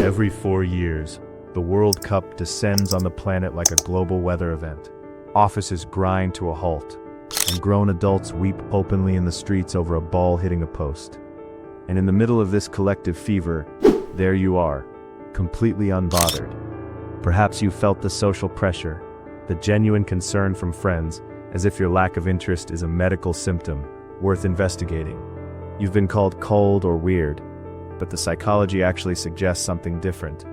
Every 4 years, the World Cup descends on the planet like a global weather event. Offices grind to a halt, and grown adults weep openly in the streets over a ball hitting a post. And in the middle of this collective fever, there you are, completely unbothered. Perhaps you felt the social pressure, the genuine concern from friends, as if your lack of interest is a medical symptom worth investigating. You've been called cold or weird, but the psychology actually suggests something different.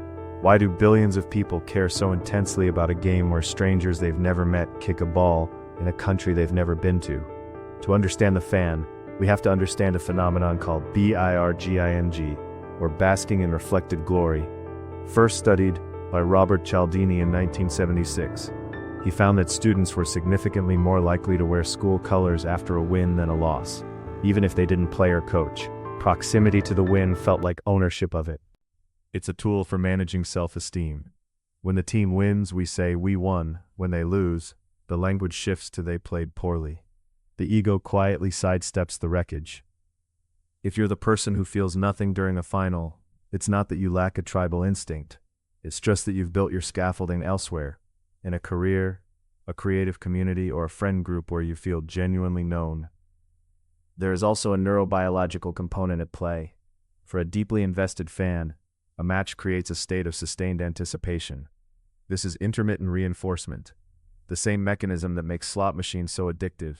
Why do billions of people care so intensely about a game where strangers they've never met kick a ball in a country they've never been to? To understand the fan, we have to understand a phenomenon called birging, or basking in reflected glory. First studied by Robert Cialdini in 1976. He found that students were significantly more likely to wear school colors after a win than a loss, even if they didn't play or coach. Proximity to the win felt like ownership of it. It's a tool for managing self-esteem. When the team wins, we say we won. When they lose, the language shifts to they played poorly. The ego quietly sidesteps the wreckage. If you're the person who feels nothing during a final, it's not that you lack a tribal instinct. It's just that you've built your scaffolding elsewhere, in a career, a creative community, or a friend group where you feel genuinely known. There is also a neurobiological component at play. For a deeply invested fan, a match creates a state of sustained anticipation. This is intermittent reinforcement, the same mechanism that makes slot machines so addictive.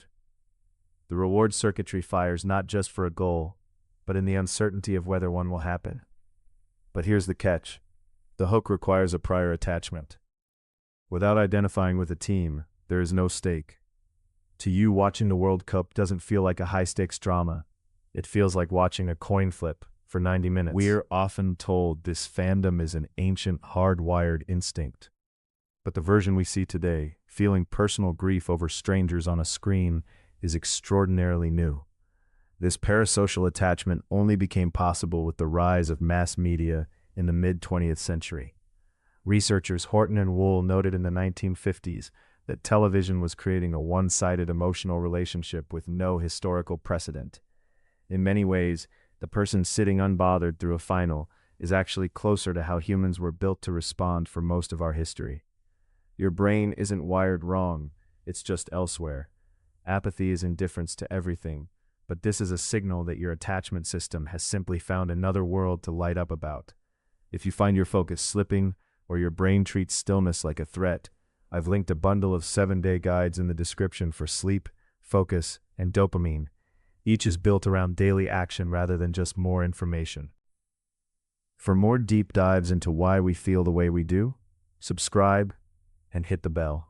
The reward circuitry fires not just for a goal, but in the uncertainty of whether one will happen. But here's the catch. The hook requires a prior attachment. Without identifying with a team, there is no stake. To you, watching the World Cup doesn't feel like a high-stakes drama. It feels like watching a coin flip for 90 minutes. We're often told this fandom is an ancient, hardwired instinct. But the version we see today, feeling personal grief over strangers on a screen, is extraordinarily new. This parasocial attachment only became possible with the rise of mass media in the mid-20th century. Researchers Horton and Wool noted in the 1950s that television was creating a one-sided emotional relationship with no historical precedent. In many ways, the person sitting unbothered through a final is actually closer to how humans were built to respond for most of our history. Your brain isn't wired wrong, it's just elsewhere. Apathy is indifference to everything, but this is a signal that your attachment system has simply found another world to light up about. If you find your focus slipping, or your brain treats stillness like a threat, I've linked a bundle of 7-day guides in the description for sleep, focus, and dopamine. Each is built around daily action rather than just more information. For more deep dives into why we feel the way we do, subscribe and hit the bell.